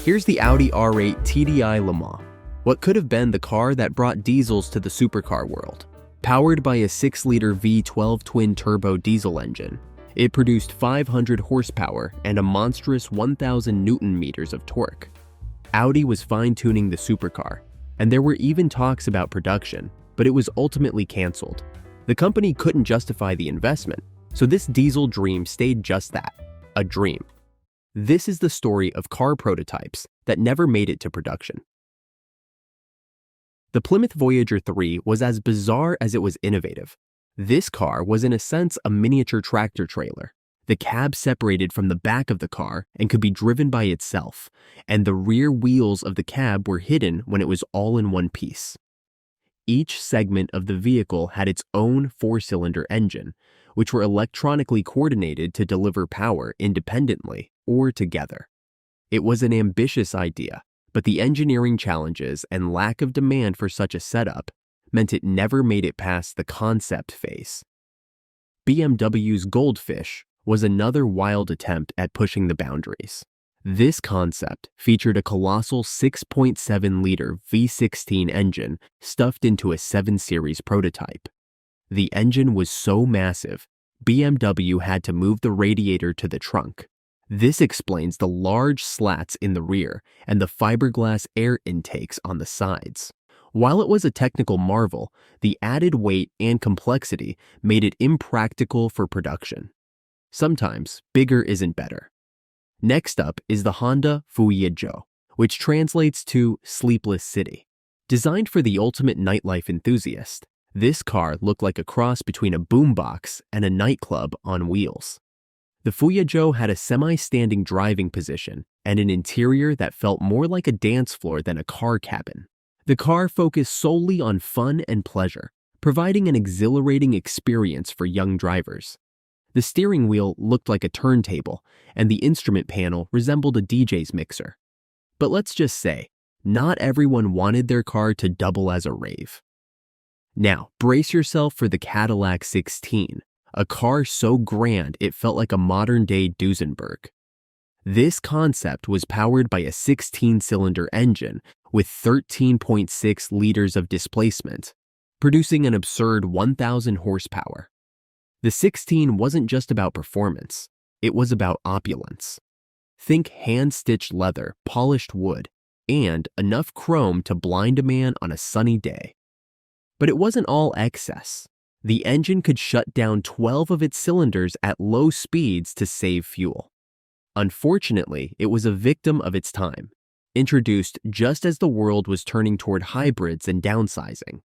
Here's the Audi R8 TDI Lama, what could have been the car that brought diesels to the supercar world. Powered by a 6-liter V12 twin-turbo diesel engine, it produced 500 horsepower and a monstrous 1,000 Newton-meters of torque. Audi was fine-tuning the supercar, and there were even talks about production, but it was ultimately cancelled. The company couldn't justify the investment, so this diesel dream stayed just that, a dream. This is the story of car prototypes that never made it to production. The Plymouth Voyager III was as bizarre as it was innovative. This car was in a sense a miniature tractor trailer. The cab separated from the back of the car and could be driven by itself, and the rear wheels of the cab were hidden when it was all in one piece. Each segment of the vehicle had its own 4-cylinder engine, which were electronically coordinated to deliver power independently or together. It was an ambitious idea, but the engineering challenges and lack of demand for such a setup meant it never made it past the concept phase. BMW's Goldfish was another wild attempt at pushing the boundaries. This concept featured a colossal 6.7-liter V16 engine stuffed into a 7 Series prototype. The engine was so massive, BMW had to move the radiator to the trunk. This explains the large slats in the rear and the fiberglass air intakes on the sides. While it was a technical marvel, the added weight and complexity made it impractical for production. Sometimes, bigger isn't better. Next up is the Honda Fuya-Jo, which translates to Sleepless City. Designed for the ultimate nightlife enthusiast, this car looked like a cross between a boombox and a nightclub on wheels. The Fuya-Jo had a semi-standing driving position and an interior that felt more like a dance floor than a car cabin. The car focused solely on fun and pleasure, providing an exhilarating experience for young drivers. The steering wheel looked like a turntable, and the instrument panel resembled a DJ's mixer. But let's just say, not everyone wanted their car to double as a rave. Now, brace yourself for the Cadillac 16, a car so grand it felt like a modern-day Duesenberg. This concept was powered by a 16-cylinder engine with 13.6 liters of displacement, producing an absurd 1,000 horsepower. The 16 wasn't just about performance, it was about opulence. Think hand-stitched leather, polished wood, and enough chrome to blind a man on a sunny day. But it wasn't all excess. The engine could shut down 12 of its cylinders at low speeds to save fuel. Unfortunately, it was a victim of its time, introduced just as the world was turning toward hybrids and downsizing.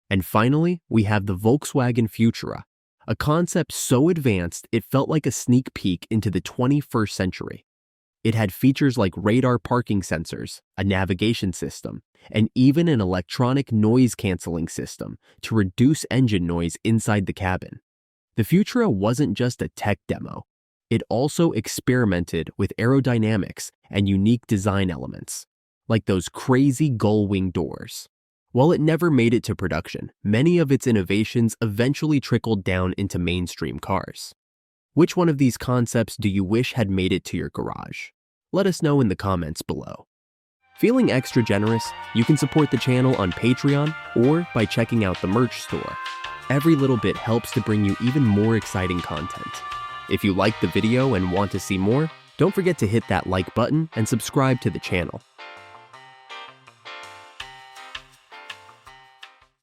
And finally, we have the Volkswagen Futura, a concept so advanced it felt like a sneak peek into the 21st century. It had features like radar parking sensors, a navigation system, and even an electronic noise-canceling system to reduce engine noise inside the cabin. The Futura wasn't just a tech demo. It also experimented with aerodynamics and unique design elements, like those crazy gull-wing doors. While it never made it to production, many of its innovations eventually trickled down into mainstream cars. Which one of these concepts do you wish had made it to your garage? Let us know in the comments below. Feeling extra generous? You can support the channel on Patreon or by checking out the merch store. Every little bit helps to bring you even more exciting content. If you liked the video and want to see more, don't forget to hit that like button and subscribe to the channel.